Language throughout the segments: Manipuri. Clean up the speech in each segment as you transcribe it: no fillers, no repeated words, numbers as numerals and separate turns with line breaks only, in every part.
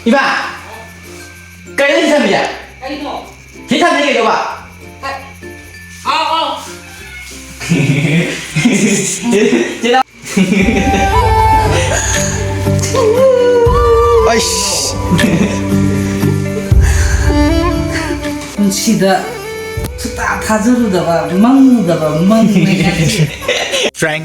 이봐! 까이는 시참이야!
까이노!
시참 얘기해 줘봐! 제가 아이씨
시다 다 다저르다가 막무다가 막무네
짱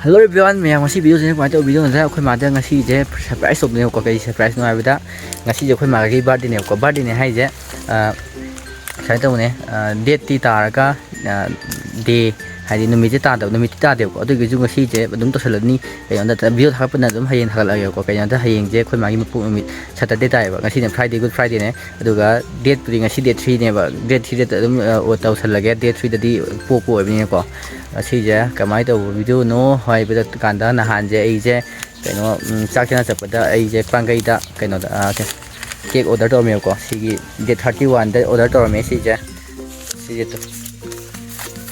Hello everyone, mình ngasi video này quay video này ra khuyên mà đang ngasi je surprise sụp này có cái surprise nói với đã ngasi je khuyên mà cái birthday này có birthday này hay je sai đâu này date ti ta ka day hay đi numit ta đâu numit ta đều có tôi cái chung ngasi je đúng tôi sẽ ni cái anh ta video thắc bên chúng hay thắc lại có cái anh ta hay je khuyên mà cái một numit Saturday ta vậy ngasi này Friday good Friday này rồi cái date thì ngasi date 3 này vậy date 3 chúng ở tàu sẽ lại date 3 thì po po vậy có Asia kamai to video no hoi bida kanda na hanje ai je kaino chakena chapada ai je pangai da kaino da cake order to me ko sigi day 31 da order to me si je to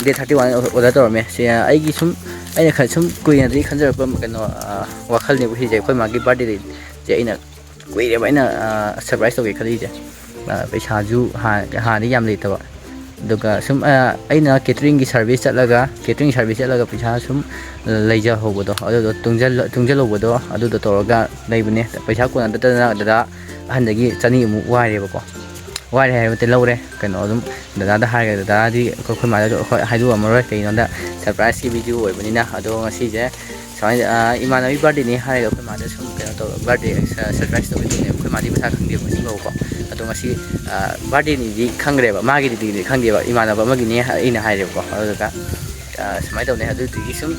day 31 order to me si ai gi sum ai na khan sum kuina ri khanjar pa kaino wakhal ni bu hi je khoi ma gi birthday je ina kui re bai na surprise to ge khali je paisa ju ha ni yam le ta Duga sum aina catering ki service chatlaga catering service chatlaga paisa sum leija hobodo ado tungjal hobodo ado do toraga leibune paisa ko anda da handagi chani mu waire bako waire hai mate lore kano dum da ha da di ko khoi ma da haidu amaro kaino da surprise ki video oi banina ado ngasi je sai imanawi birthday ni hai ko ma da sum kano to birthday surprise to ne ko ma di pasa khangdi bani ko ado ngasi birthday ni di khangre ba magi di khangdi ba imana ba magi ni ina hai re ko ado ka samai to ne adu di sum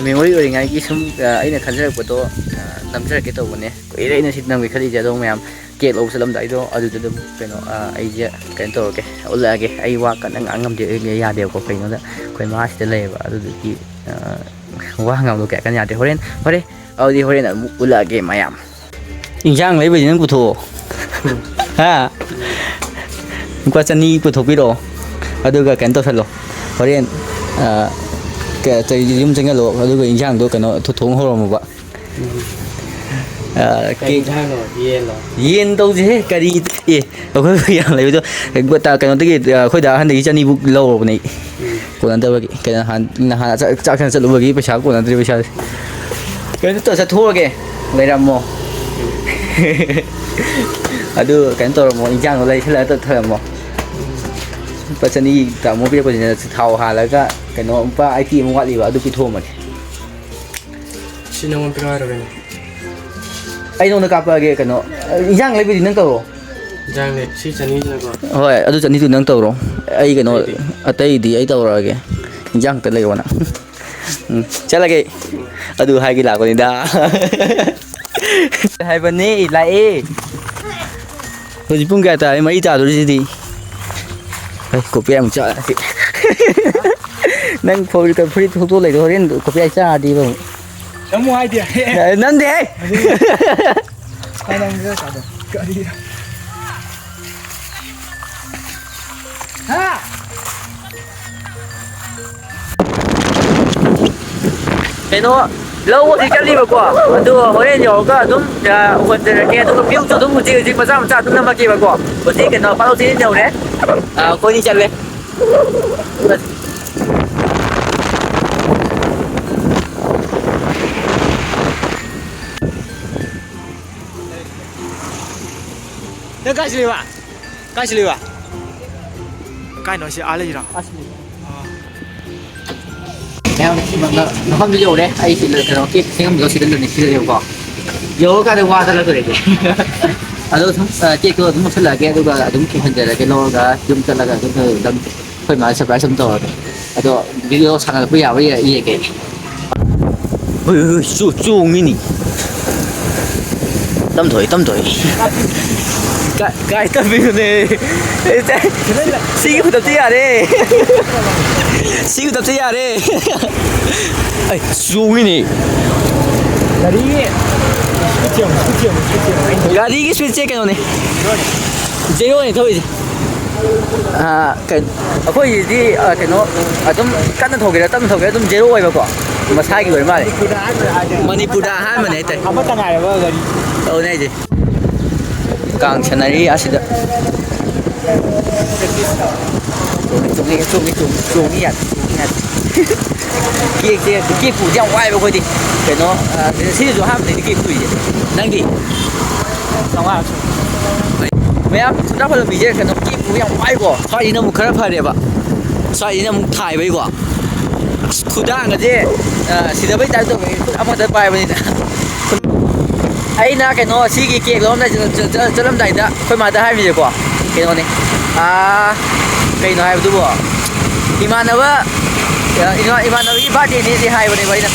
memory oi ngai ki sum aina khanjara ko to namjara ke to ne ko ire ina sit nam ge khali ja do mayam ke lo salam dai do adu de keno ai je kan to ke ulla ge ai wa kan ngam de ya de ko keno da koi ma sti le ba adu ki wa ngam lo ke kan ya de horen hore audi horen ulla ge mayam injang lấy về những cụ thủ ha qua chân đi cụ thủ biết rồi ở đây cái tôi thật rồi có điện cái chơi dùng chân cái lỗ ở đây cái injang tôi cái nó thủ thủ hồ một vậy cái yên đâu chứ cái đi ở cái gì lấy cho cái cái nó tới cái khơi đá hắn đi chân đi lâu rồi này của anh tôi cái hắn chắc chắn sẽ lùi cái bây giờ của anh tôi bây giờ cái tôi sẽ thua cái lấy ra mò aduh kan to mo injang lo lai thela to thela mo pachani ta mo bi ko ni thau ha la ga kan no pa IT mo wa li ba adu pi tho ma
sino mo pinaro ben
ai no na ka pa ge kan no injang lai bi nang to
jang le si chani na ko
hoi adu chani tu nang to ro ai kan no atai di ai to ra ge injang ta lai wa na chala ge adu hai gi la ko ni da hai bên này lại rồi pun cái ta mấy trả rồi gì copy em chọn nâng phôi cái phôi thu lấy rồi nên copy trả đi không
không mua ai đi
nâng đi
ai đang ra cả rồi cỡ đi
ha cái nó lâu thì cái gì mà quả tôi hồi nãy nhiều cái đúng phần kia tôi biết cho đúng một gì mà sao mà tôi nằm kia mà quả một tí cái nó bao nhiêu nhiều đấy coi đi chân lên
nó cái gì vậy cái nó sẽ ai lấy gì đó
Em nó không video đấy, ai chỉ là cái nó kia xem không có gì đến này video có, vô cái này qua ra là cái gì, ở đâu thằng kia cơ thằng một số là cái đâu là đúng cái hình là cái lo cái chúng ta là cái thời đâm phải nói surprise xong rồi, ở đó video sang là bây giờ gì cái, ôi chu mini, tâm thổi, cái tâm video này, xí cái tập gì à đây. Sigo tập thế à đây, ai suy nè, gari cái switch cái này, zero này thôi, cái gì đi cái nó, tấm cắt nó thầu cái tấm zero vậy mà quả, ꯃꯁꯥꯒꯤ ꯑꯣꯏꯔ ꯃꯥꯜꯂꯦ
ꯄꯨꯔꯥ ꯍꯥꯏꯗꯤ
ꯃꯅꯤꯄꯨꯔꯗ ꯑꯍꯥꯟꯕꯅꯦ ꯍꯥꯏꯇꯥꯔꯦ
ꯑꯃꯠꯇ ꯉꯥꯏꯔꯕ ꯒꯥꯔꯤ
ꯇꯧꯅꯦ ꯍꯥꯏꯁꯦ ꯀꯥꯡ ꯁꯥꯟꯅꯔꯤ ꯑꯁꯤꯗ ꯆꯣꯡꯉꯤ ꯌꯥꯗꯦ ꯀꯦꯛꯁꯦ ꯄꯨꯕꯁꯦ ꯌꯥꯝ ꯋꯥꯏꯕ ꯑꯩꯈꯣꯏꯗꯤ ꯀꯩꯅꯣ ꯁꯤꯁꯨ ꯑꯍꯥꯟꯕꯗꯩꯗꯤ ꯀꯦꯛ ꯄꯨꯏꯁꯦ ꯅꯪꯗꯤ ꯃꯌꯥꯝ ꯆꯨꯔꯥꯛꯄ ꯂꯝꯕꯤꯁꯦ ꯀꯩꯅꯣ ꯀꯦꯛ ꯄꯨꯕ ꯌꯥꯝ ꯋꯥꯏꯀꯣ ꯁ꯭ꯋꯥꯏꯁꯤꯅ ꯑꯃꯨꯛ ꯈꯔ ꯐꯔꯦꯕ ꯁ꯭ꯋꯥꯏꯁꯤꯅ ꯑꯃꯨꯛ ꯊꯥꯏꯕꯩꯀꯣ ꯑꯁ ꯈꯨꯗꯥꯡꯒꯁꯦ ꯁꯤꯗꯕꯩ ꯇꯥꯏꯞ ꯇꯧꯋꯦ ꯈꯨꯠ ꯑꯃꯗ ꯄꯥꯏꯕꯅꯤꯅ ꯑꯩꯅ ꯀꯩꯅꯣ ꯁꯤꯒꯤ ꯀꯦꯛ ꯂꯧꯔꯝꯗꯥꯏ ꯆꯠꯂꯝꯗꯥꯏꯗ ꯑꯩꯈꯣꯏ ꯃꯥꯗ ꯍꯥꯏꯔꯤꯁꯦꯀꯣ ꯀꯩꯅꯣꯅꯦ ꯀꯩꯅꯣ ꯍꯥꯏꯕꯗꯨꯕꯣ ꯏꯃꯥꯟꯅꯕꯒꯤ ꯕꯥꯔꯗꯦꯅꯦꯁꯦ ꯍꯥꯏꯕꯅꯦꯕ ꯑꯩꯅ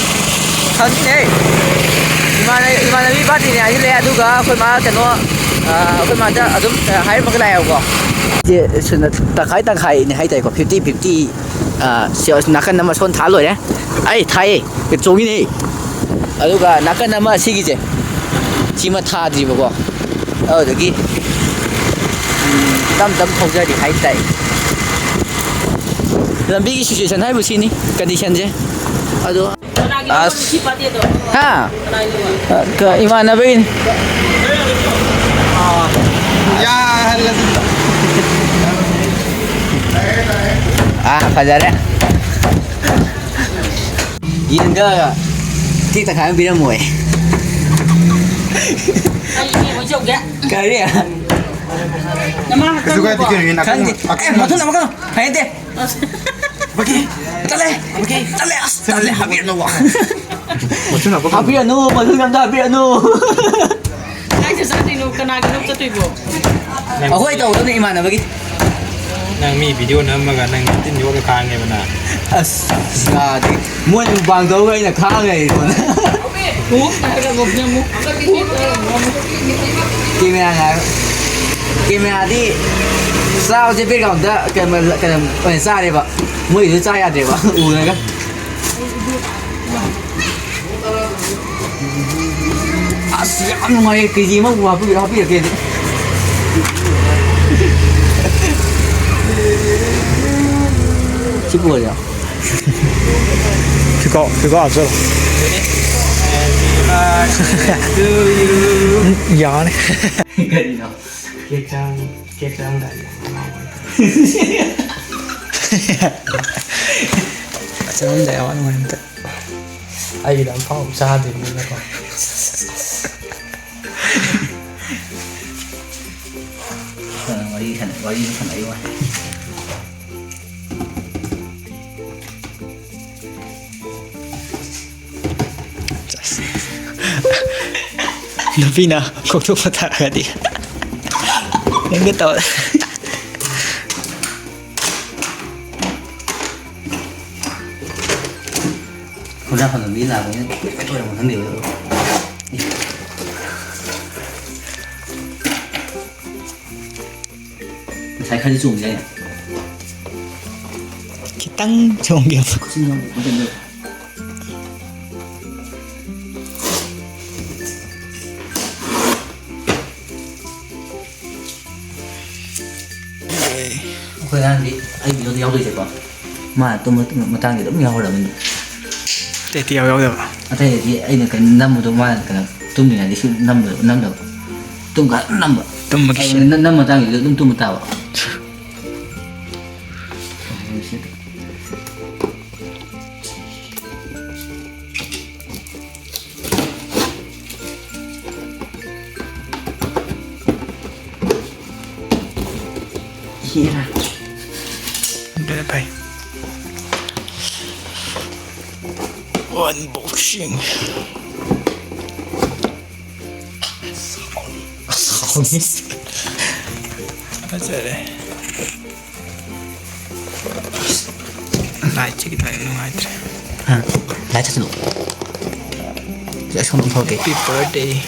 ꯈꯪꯉꯤꯅꯦ ꯏꯃꯥꯟꯅꯕꯤ ꯕꯥꯔꯗꯦꯅꯦ ꯍꯥꯏꯁꯤꯜꯂꯦ ꯑꯗꯨꯒ ꯑꯩꯈꯣꯏ ꯃꯥ ꯀꯩꯅꯣ ꯑꯩꯈꯣꯏ ꯃꯥꯗ ꯑꯗꯨꯝ ꯍꯥꯏꯔꯝꯃꯒ ꯂꯥꯛꯑꯦꯕꯀꯣ ꯇꯪꯈꯥꯏꯅꯦ ꯍꯥꯏꯇꯥꯔꯦꯀꯣ 50-50 ꯅꯥꯀꯟ ꯑꯃ ꯁꯣꯟ ꯊꯥ ꯂꯣꯏꯔꯦ ꯑꯩ ꯊꯥꯏꯌꯦ ꯆꯣꯡꯉꯤꯅꯦ ꯑꯗꯨꯒ ꯅꯥꯀꯟ ꯑꯃ ꯁꯤꯒꯤꯁꯦ ꯁꯤꯃ ꯊꯥꯗ꯭ꯔꯤꯕꯀꯣ ꯑꯗꯨꯗꯒꯤ ꯇꯝ ꯊꯧꯖꯔꯤ ꯍꯥꯏꯇꯥꯔꯦ ꯂꯝꯕꯤꯒꯤ ꯁꯤꯆꯨꯋꯦꯁꯟ ꯍꯥꯏꯕꯨ ꯁꯤꯅꯤ ꯀꯟꯗꯤꯁꯟꯁꯦ ꯑꯗꯣ ꯍꯥ ꯏꯃꯥꯟꯅꯕꯒꯤꯅꯤ ꯐꯖꯔꯦ ꯌꯦꯟꯒ ꯀꯦꯛ ꯇꯪꯈꯥꯏ ꯑꯃ ꯄꯤꯔꯝꯃꯣꯏ ꯀꯔꯤ ꯈꯪꯗꯦ ꯃꯊꯪ ꯑꯃꯨꯛꯀ ꯍꯩꯇꯦ ꯇꯜꯂꯦ ꯍꯥꯞꯄꯤꯔꯅꯨ ꯃꯊꯪ ꯑꯝꯇ ꯍꯥꯞꯄꯤꯔꯅꯨ ꯑꯩꯈꯣꯏ ꯇꯧꯗꯕꯅꯤ ꯏꯃꯥꯟꯅꯕꯒꯤ
ꯅꯪ ꯃꯤ ꯚꯤꯗꯤꯑꯣ ꯅꯝꯃꯒ ꯅꯪ ꯇꯤꯟ ꯌꯣꯠꯂ ꯈꯥꯡꯉꯦꯕ ꯅꯪ
ꯑꯁ ꯌꯥꯗꯦ ꯃꯣꯏꯅ ꯃꯨꯛꯕꯥꯡ ꯇꯧꯔꯒ ꯑꯩꯅ ꯈꯥꯡꯉ ꯂꯩꯔꯤꯀꯣꯅ ꯀꯦꯃꯦꯔꯥꯗꯤ ꯆꯥꯕꯁꯦ ꯕꯦꯛꯒ꯭ꯔꯥꯎꯟꯗ ꯀꯩꯅꯣ ꯑꯣꯏꯅ ꯆꯥꯔꯦꯕ ꯃꯣꯏꯒꯤꯁꯨ ꯆꯥ ꯌꯥꯗ꯭ꯔꯦꯕ ꯎꯔꯒ ꯑꯁ ꯌꯥꯝ ꯅꯨꯡꯉꯥꯏꯌꯦ ꯀꯦꯖꯤ ꯑꯃꯕꯨ ꯍꯥꯞꯄꯤꯔꯛꯀꯦꯗꯤ ꯁꯤ ꯄꯨꯔꯁꯦ
ꯐꯤꯀꯥꯎ ꯍꯥꯞꯆꯔꯣ ꯌꯥꯅꯤ
ꯀꯔꯤꯅꯣ
ꯀꯦꯛ ꯆꯥꯔꯝꯗꯥꯏꯗ ꯆꯥꯔꯝꯗꯥꯏ ꯑꯋꯥ ꯅꯨꯡꯉꯥꯏꯇ ꯑꯩꯒꯤꯗ ꯑꯃꯐꯥꯎ ꯆꯥꯗ꯭ꯔꯤꯕꯅꯤꯅꯀꯣ
wari sanay wa
Nabina kung tupatara di yang kita tahu
udah kalau bilang ini itu yang mana dia saya kan zoom ya
kita zoom dia
sini mungkin dulu Khởi ăn đi, anh bị nó đau rồi chứ mà tôi mà tăng thì cũng nhau rồi mình
để tiêu nhau được
à thế thì anh là cái năm mà tôi mà cái tôi mình là đi siêu năm đầu tôi cả năm rồi
tôi mà cái
năm mà tăng thì tôi mà tao
Đây phải unboxing bây giờ đây lại chiếc này ngoài
hả lại chắc luôn sẽ không thôi cái
happy birthday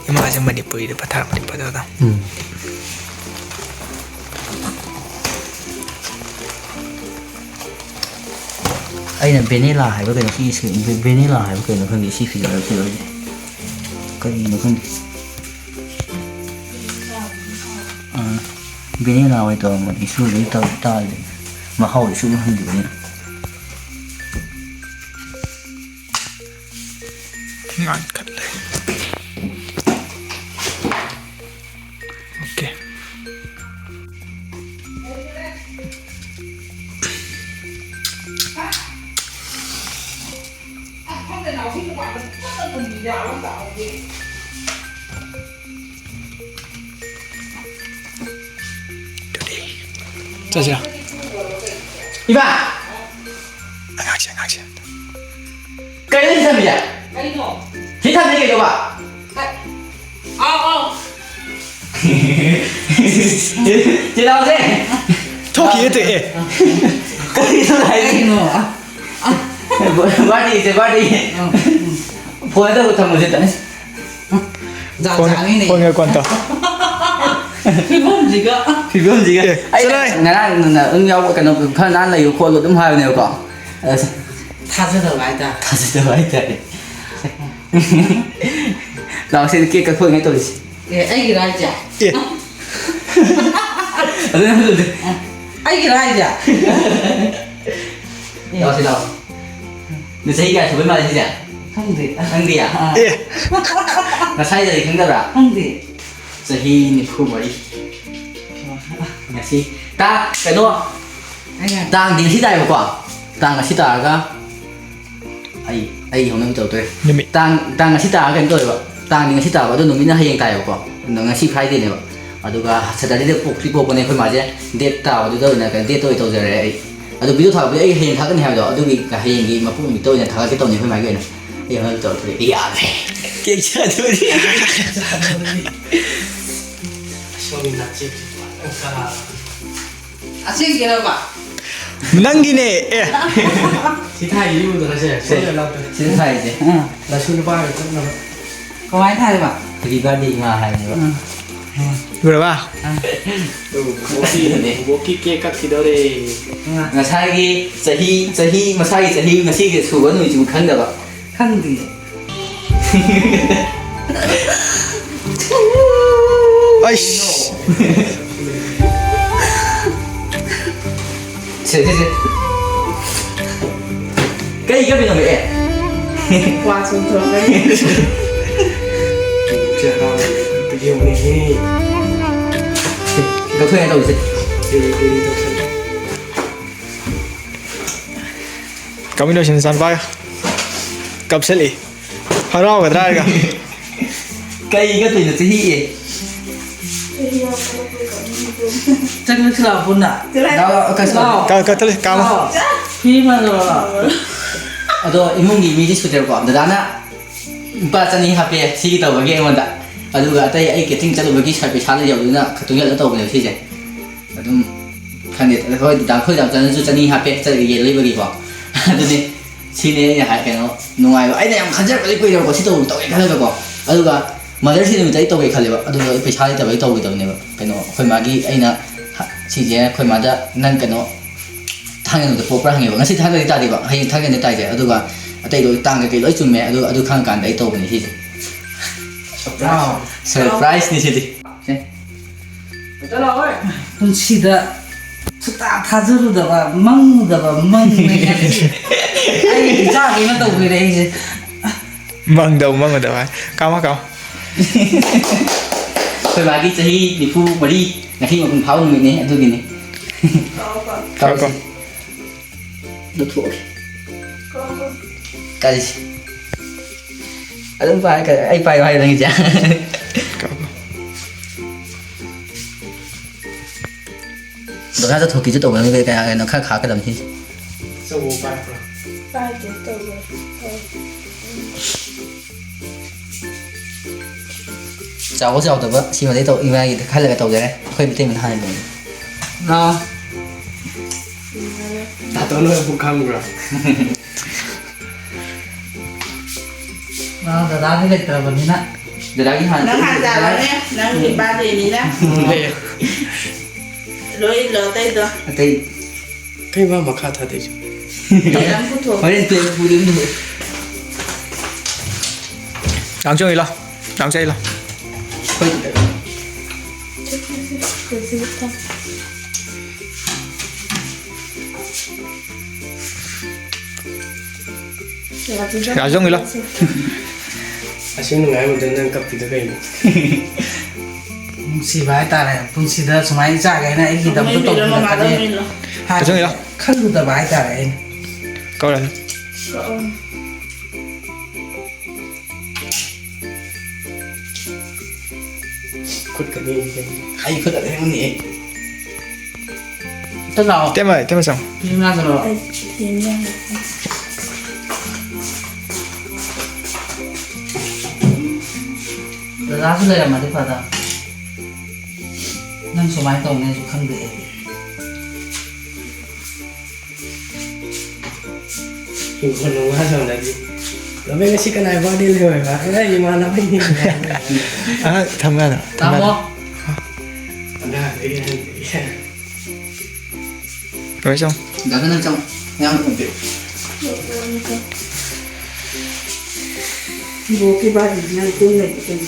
ima sa Manipur ida pathar Manipur da
anh là vanilla hay với cái nó khi sử dụng vanilla hay với cái nó không bị xì phì ở cái gì nó không vanilla vậy thôi mà đi xuống lấy tao ta mà hậu xuống không được nữa
ngàn cắt lên. Ok.
Không thể nào khi các bạn rất là mừng dạo lắm tạo gì.
Chờ chưa?
이봐
Ngạc.
cái gì vậy
Cái nọ.
chị thân cái 줘봐 chị đâu thế
토끼에 대해.
cái gì này
Cái nọ.
바디 보여도부터 뭐지
Dạ
Con
dạ này.
người quan tâm.
Cái bông gì cơ?
비벼움지게
예, 쓰라이.
나랑 응하고 그냥 편한 거 이거 콜로 좀 하요 내가
Tha ra đầu bài ta.
다시 들어와 있다 나 혹시 이렇게 갖고 있는 또 있지
Anh cái này chả?
예.
Anh cái này chả?
나 혹시 나 너 자기가 저번 말에 진짜
Không gì.
상디야
예.
나 사이다리 큰다라
Không gì.
자기 니쿠머리 역시 딱 그래도
Anh à.
땅 닝시다 해볼까 땅가 시다가 아이 형님 또 돼.
놈이.
땅가 시다가 그 또요 땅 닝 시다가 또 놈이나 해양 따요고 너가 시 프라이데네 봐 아두가 사다리데 꼭지 뽑고네 그 맞에 데이터 아두도 나가 데이터 또 저래 아두 비디오 타고 에이 해양 타거니 하죠 아두기 가 해양이 막 보면 또 그냥 타가게 또네 그 말게 이 형님 또 그래 이야 괜찮으리
À xin kia đâu bạn?
남기네. 예.
지타 이유도 사실
네. 지금 사이지
나 술을 봐야 돼.
Có ai thay bạn?
그리 바디 마 하는 거
그래 봐.
모키게 깎기더래.
ngасagi sahi masagi sahi ngasi ke suba nu ju khang da ba
Không gì.
아이씨.
se cái gì cái bên ngoài vậy
Qua xuống thường đấy.
có thuê đâu gì
Camino sin san vai. Cặp sẽ lì. Haro cái ra cái.
cái tùy là sahi
Chắc nó là vốn ạ.
đó cái sao
Cái tới cam.
Khi mà rồi.
ado imungi mi ji suter ko da na ba chani ha pe si to ba ge mon da adu ga tai ai ke ting chalu ba gi sa pe sa le yau na khatung ya to ba ne si je adum khan ne ko da khoi da chan ju chani ha pe cha ye le ba gi ko adu ne si ne ya ha ke no no ai ai ne yam khan ja ba ko yo ko si to to ge kha le ko adu ga mother si ne tai to ge kha le ba adu ga pe sa le ta ba to ge to ne ba ke no khoi ma gi ai na si je khoi ma da nan ke no 당연히도 뽑으라 하는 거. 같이 당연히 따지고 하긴 당연히 따지. 아두가 아때도 땅에 그 넣을 줄매 아두 칸 간다 또 보니 시지. 서프라이즈 니시지. 네.
Con xịt ạ. Chúng ta tha ra được và măng này. Anh ra cái nó đầu về đây.
Mang đầu mang đầu. Cao má cao.
Thôi mà cái gì thì phu mà đi. Là khi mà cùng pháo mình này tôi gini.
Cao cao.
Được thuộc. Cái gì? Đúng phải cái ai phải hay là gì chả.
Cao cao.
Được ra thuộc kỹ cho tổ cái nó khác cái đồng chí. Cháu có giàu được vợ, khi mà lấy tàu in ra thì khai là cái tàu đấy, khơi bị tên mình hai mình.
Rồi.
다 떠나요 북한 거라.
Rồi, giờ ra cái lịch rồi mình nè.
Giờ đã cái hàng.
Nó hàng giả lắm nhé, nó nhìn ba đề ní nè. Rồi lỡ tay rồi,
Thì
cái mà khá thật đấy.
để làm phụ thuộc.
mới lên tiền phụ đứng như vậy.
Đang chơi lo. Đang chơi lo.
Khơi.
Gà rông gì lo. ꯑꯁꯤ ꯅꯨꯡꯉꯥꯏꯕꯗ ꯅꯪ ꯀꯞꯄꯤꯗꯣ ꯀꯩꯅꯣ
ꯅꯨꯡꯁꯤꯕ ꯍꯥꯏꯇꯥꯔꯦ ꯄꯨꯟꯁꯤꯗ ꯁꯨꯃꯥꯏꯅ ꯆꯥꯒꯦꯅ ꯑꯩꯒꯤꯗꯃꯛꯇ ꯇꯧꯕꯤꯔꯛꯀꯅꯤ
ꯀꯩꯁꯨꯝ
ꯈꯜꯂꯨꯗꯕ ꯍꯥꯏꯇꯥꯔꯦ ꯑꯩꯅ
ꯀꯧꯔ ꯈꯨꯠꯀꯅꯤ
ꯑꯩ ꯈꯨꯠ ꯑꯗꯨꯝ ꯅꯤꯛꯑꯦ
ꯇ ꯂꯥꯛꯑꯣ
ꯇꯦꯝꯃ ꯆꯪ
ꯉꯥꯗꯔꯣ ꯗꯗꯥꯁꯨ ꯂꯩꯔꯝꯃꯗꯤ ꯐꯗ ꯅꯪ ꯁꯨꯃꯥꯏꯅ ꯇꯧꯅꯦꯁꯨ ꯈꯪꯗꯦ ꯑꯩ
ꯏꯪꯈꯣꯜ ꯅꯨꯡꯉꯥ ꯁꯝꯅꯗꯤ ꯂꯃꯦ ꯉꯁꯤ ꯀꯅꯥꯏ ꯕꯥꯔꯗꯦ ꯂꯩꯍꯧꯑꯦꯕ ꯑꯩ ꯏꯃꯥꯟꯅꯕꯩꯅꯤ ꯊꯝꯒꯥꯅ
ꯇꯥꯃꯣ
ꯀꯧꯔ ꯆꯪ
ꯗꯥꯗ ꯅꯪ ꯆꯪ ꯌꯥꯝ ꯊꯣꯡꯕꯤꯔꯣ
Bố cái ba thì nhang tương này cái gì?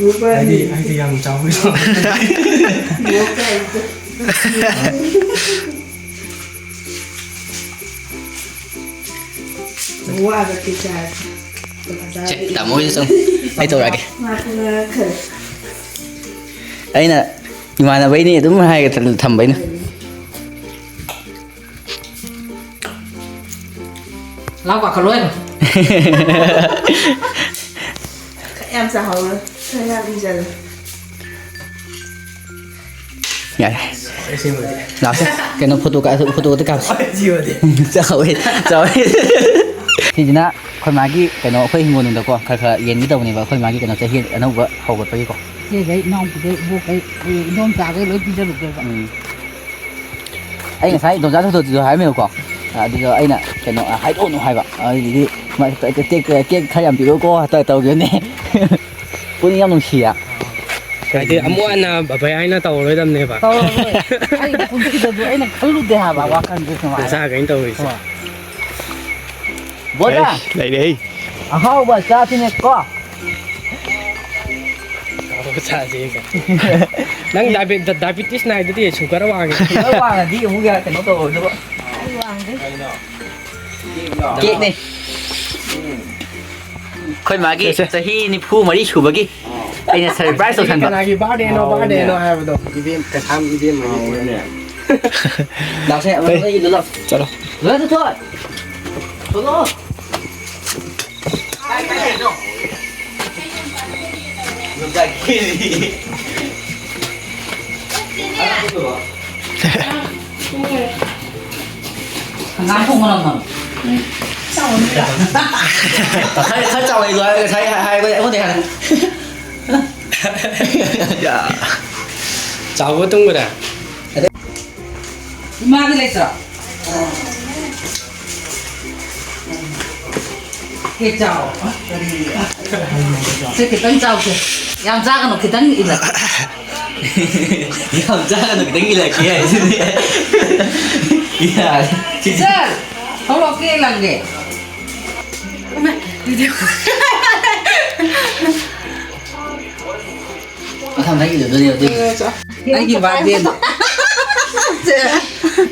Bố ba thì
ꯑꯩꯗꯤ ꯌꯥꯝ ꯆꯥꯎꯋꯤ
bố cái bố à cái trà.
ꯆꯦ ꯇꯥꯃꯣ ꯍꯣꯏꯁꯨ ꯆꯪ ꯑꯩ ꯇꯧꯔꯛꯑꯒꯦ
Mà khởi
ꯑꯩꯅ ꯏꯃꯥꯟꯅꯕꯩꯅꯤ ꯑꯗꯨꯝ ꯍꯥꯏꯔꯒ ꯊꯝꯕꯩꯅ
lao quả khởi luôn
em giàu rồi, thôi em đi giờ.
ꯌꯥꯔꯦ ꯂꯥꯛꯁꯦ ꯀꯩꯅꯣ ꯐꯣꯇꯣꯗ ꯀꯥꯞꯁꯦ ꯆꯥꯎꯋꯦ ꯁꯤꯁꯤꯅ ꯑꯩꯈꯣꯏ ꯃꯥꯒꯤ ꯀꯩꯅꯣ ꯑꯩꯈꯣꯏ ꯍꯤꯡꯒꯣꯜꯗꯀꯣ ꯈꯔ ꯌꯦꯟꯒꯤ ꯇꯧꯕꯅꯦꯕ ꯑꯩꯈꯣꯏ ꯃꯥꯒꯤ ꯀꯩꯅꯣ ꯆꯍꯤ ꯑꯅꯧꯕ ꯍꯧꯒꯠꯄꯒꯤꯀꯣ
ꯀꯩ ꯏꯅꯥꯎꯄꯤꯗꯩ ꯏꯕꯣꯛꯀꯩ ꯏꯗꯣꯝ ꯆꯥꯒꯩ ꯂꯣꯏ ꯄꯤꯖꯔꯨꯒꯦꯕ
ꯑꯩ ꯉꯁꯥꯏ ꯗꯣꯟꯖꯥ ꯊꯣꯇꯣꯗꯨꯁꯨ ꯍꯥꯏꯔꯝꯃꯦꯕꯀꯣ ꯑꯗꯨꯗ ꯑꯩꯅ ꯀꯩꯅꯣ ꯍꯥꯏꯗꯣꯛꯑꯅꯨ ꯍꯥꯏꯕ ꯑꯗꯨꯗꯤ ꯀꯦꯛ ꯈꯔ ꯌꯥꯝ ꯄꯤꯔꯛꯎꯀꯣ ꯇꯧꯒꯦꯅꯦ ꯄꯨꯛꯅꯤꯡ ꯌꯥꯝ ꯅꯨꯡꯁꯤꯌꯦ
ꯍꯥꯏꯗꯤ ꯑꯃꯨꯛ ꯍꯟꯅ ꯕꯕꯥ ꯑꯩꯅ ꯇꯧꯔꯔꯣꯏꯗꯕꯅꯦꯕ
ꯇꯧꯔꯔꯣꯏ ꯑꯩ ꯄꯨꯟꯁꯤꯗꯁꯨ ꯑꯩꯅ ꯈꯜꯂꯨꯗꯦ ꯍꯥꯏꯕ ꯋꯥꯈꯜꯁꯦ ꯁꯨꯃꯥꯏꯅ
ꯅꯆꯥꯈꯩꯅ ꯇꯧꯔꯤꯁꯦ
ꯕꯣꯗꯥ
ꯂꯩꯔꯦ
ꯑꯍꯥꯎꯕ ꯆꯥꯁꯤꯅꯦꯀꯣ
ꯆꯥꯁꯦ ꯅꯪ ꯗꯥꯏꯕꯤꯇꯤꯁ ꯅꯥꯏꯗꯨꯗꯤ ꯁꯨꯒꯔ ꯋꯥꯡꯉꯦ
ꯋꯥꯡꯉꯗꯤ ꯑꯃꯨꯛ ꯀꯩꯅꯣ ꯇꯧꯔꯣꯏꯗꯕ ꯀꯦꯛꯅꯦ ꯑꯩꯈꯣꯏ ꯃꯥꯒꯤ ꯆꯍꯤ 94 ꯁꯨꯕꯒꯤ ꯑꯩꯅ ꯁꯔꯄ꯭ꯔꯥꯏꯖ ꯇꯧꯁꯟꯕ
ꯀꯅꯥꯒꯤ ꯕꯥꯔꯗꯦꯅꯣ ꯍꯥꯏꯕꯗꯣ ꯏꯕꯦꯝ ꯀꯁꯥꯝ ꯏꯕꯦꯝ
ꯂꯥꯛꯁꯦ ꯑꯃꯨꯛ ꯏꯜꯂꯨ ꯂꯥꯛ
ꯆꯠꯂꯣ
ꯂꯣꯏ ꯊꯣꯏ ꯊꯣꯛꯂꯛꯑꯣ
hanggang không ngon không
khá chào này rồi thấy hai cái vấn đề này
ꯆꯥꯎꯕ ꯇꯨꯡꯕꯗ
imagi letra cái chào sẽ cái tấn chào kìa em ra cái nó cái tấn là
không ra được cái tiếng là kia này kia
chị không lo kia làm gì
thằng thấy được nhiều đi
anh cái bát đi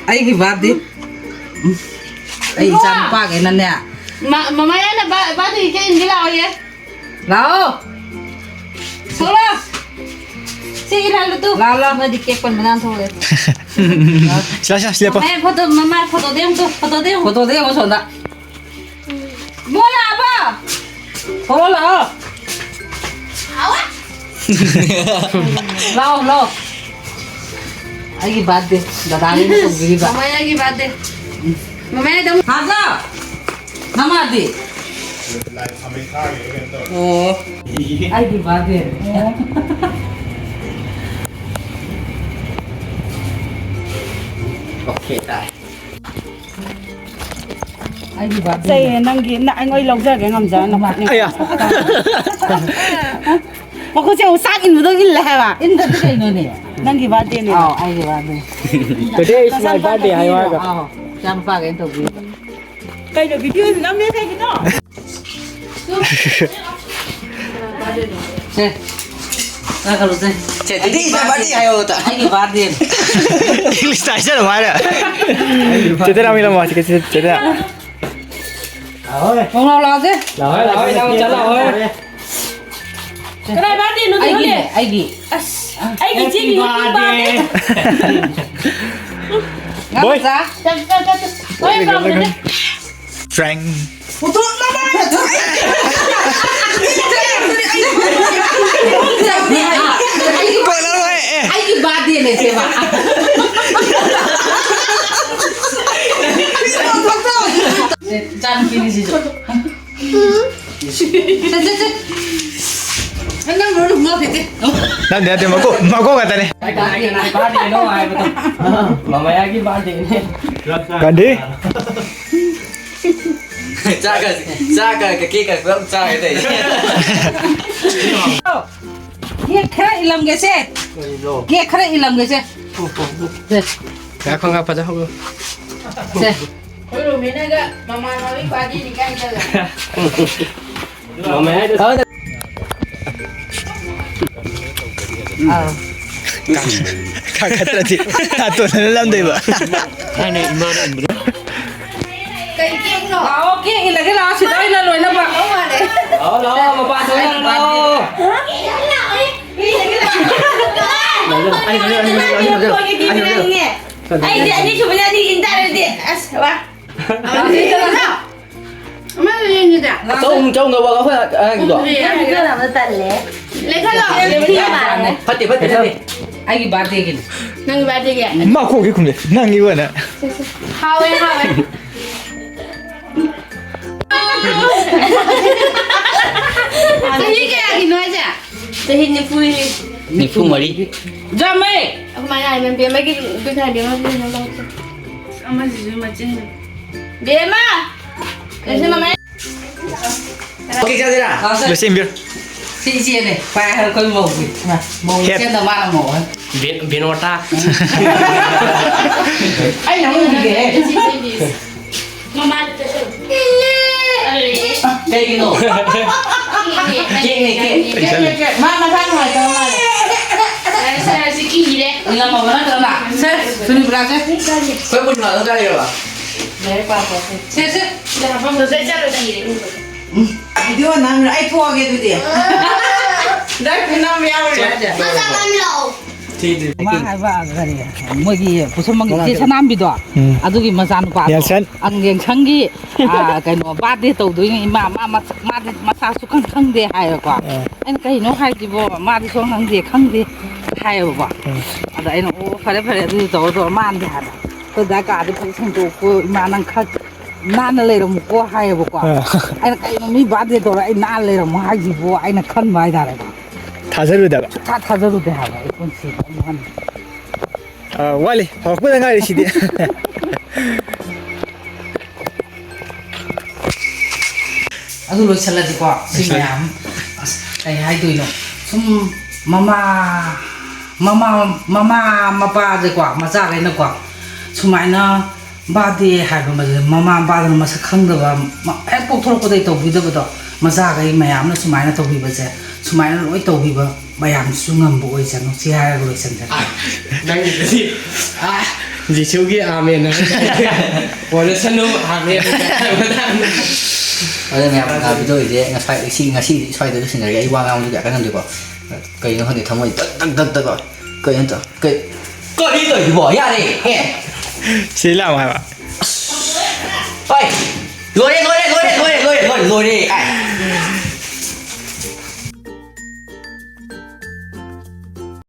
anh cái bát đi anh chăm ba cái này nè
Mà mấy anh là ba thì cái gì lao vậy?
lao
Số lo. Sige lalo tu.
lao
Mà đi kẹp phần mà ăn thôi.
슬라시 슬래퍼
Mẹ photo đem tu, photo đem.
photo đấy có chuẩn ạ
Mua là ba.
photo là lao anh cái bát đi dadah ini tuh gini pak
Mamaya lagi bate. Mamaya dong.
Haza nama di oh anh cái bát đi
ok tại
anh cái bát đi
Say nang na anh ơi lâu ra cái ngầm giá nó mặt
아야
mà có chịu sát in vào in là ba
ini tadi kayak gini
nang cái ba tiền này
oh anh cái bát đi
today is my birthday 하이와가
oh jangan pakai itu gini
cái được video thì nó biết cái đó
Cek. Nah kalau cek.
jadi berarti ayo tak
Anh cái bát đi
잉글리시 다 있잖아 말이야 제대로 하면 뭐 제대로 Rồi.
Không lo lo chứ.
Rồi đâu trả lời.
Cái này ba đi nó
Ai
đi.
ghi ai ghi.
Ai cái chi gì ba đi.
Ngắm
Bôi.
ra.
Ôi em vào đi.
Frank.
Một tuần nó ba là thôi. Ai ghi ba tiền này chứ mà. Jangan gini sih. Anh đang đúng ngơ thì
Nanti nanti mau kata nih.
Cái này ba đi nó ai mà mà mày ai cái ba đi này.
Kandi.
cha cái kia cái phượng cha cái này
Kia khare ilam ge se. Kia khare ilam ge se.
Cái không gặp phải không?
Se.
Ôi rồi mình này cái mama nói với ba đi cái gì
Mà mày
Kakak tadi. Atau dalam deh, Pak.
cái kia nó
Đó, kia là cái lo xịt ơi là rồi nó bạc.
đúng rồi đấy.
Đó mà ba thôi đâu.
Anh đi chụp ra đi internet đi. Ba. Đi cho nào. Mà đi như thế.
trông người bảo có phải anh đó
Cái làm nó tận lẽ. Lấy cái lọ em thi mà này.
phát triển
Ai ghi ba tiền kìa.
Nâng ba đi kìa.
Mak kok gitu nih. Nang gimana?
Hao em. Cái gì cái gì nói chứ? Cái hình như vui.
ni phu mari
Ra mày.
Mà này mình biết mấy cái này điểm nó lâu chứ. Ama gì mà chân. Biết mà. Cái gì mà mày.
ok cha thế nào
Besim bir.
Chị chị này, phải hơn con mổ gì. Mổ
Khét.
trên tờ ba là mổ.
Biến hoa ta.
Anh nói gì kìa.
Mama đi chơi.
cây cái nổ kia này kia
Mà sang ngoài tao mà.
Saya sikit deh.
Là mổ nó tao nào. Se, sini berapa se?
quay một lần ra đi rồi
Se se.
Dah apa mau saya cari lagi deh.
Video nam ai thua cái thứ gì? Đấy cái nam mèo rồi.
Masa kan lo.
마 해봐 그래 뭐기 무슨 뭐 사남비도 아두기 마산 봐
Nelson.
안경 청기 아 그노 바데 또도 이마 마데 마사수 캉캉데 하여 봐 아니 그노 하이지 뭐 마데 송항데 캉데 하여 봐 아다 이노 오 파레 두 저도 만데 하다 그 내가 아주 평생도 그 이만한 카 나는 레로 먹고 하여 봐 아니 그노 미 바데 도 아이 나 레로 뭐 하지 뭐 아이나 큰 많이 달아
다 자르다가.
다 타져도 돼 하고 이건 씨 한
Wali. Aku pun dengar di sini.
Aku loh salah di kok si mayam hai tụi nó sum mama mapa di kok mà ra cái nó kok sum ai nó ba đi hai cái mà mama ba nó mà sẽ không được mà em cũng thôi có thể tàu đi được đó mà ra cái mayam nó sum ai nó tàu đi bây giờ sum ai nó lỗi tàu đi bây mayam sung ngầm bội chẳng nó chỉ hai rồi chẳng chẳng
Đang nhìn cái gì? Gì chú kia amen này. Ủa nó sân luôn amen.
ở đây mẹ video 이제 ngasi xoay tới xin cái quang ông cả cái thằng được bỏ cây nó hơn để thông rồi tận rồi cây hơn rồi cây đi rồi thì bỏ ra đi
Silam hai, Pak.
ơi rồi đi ai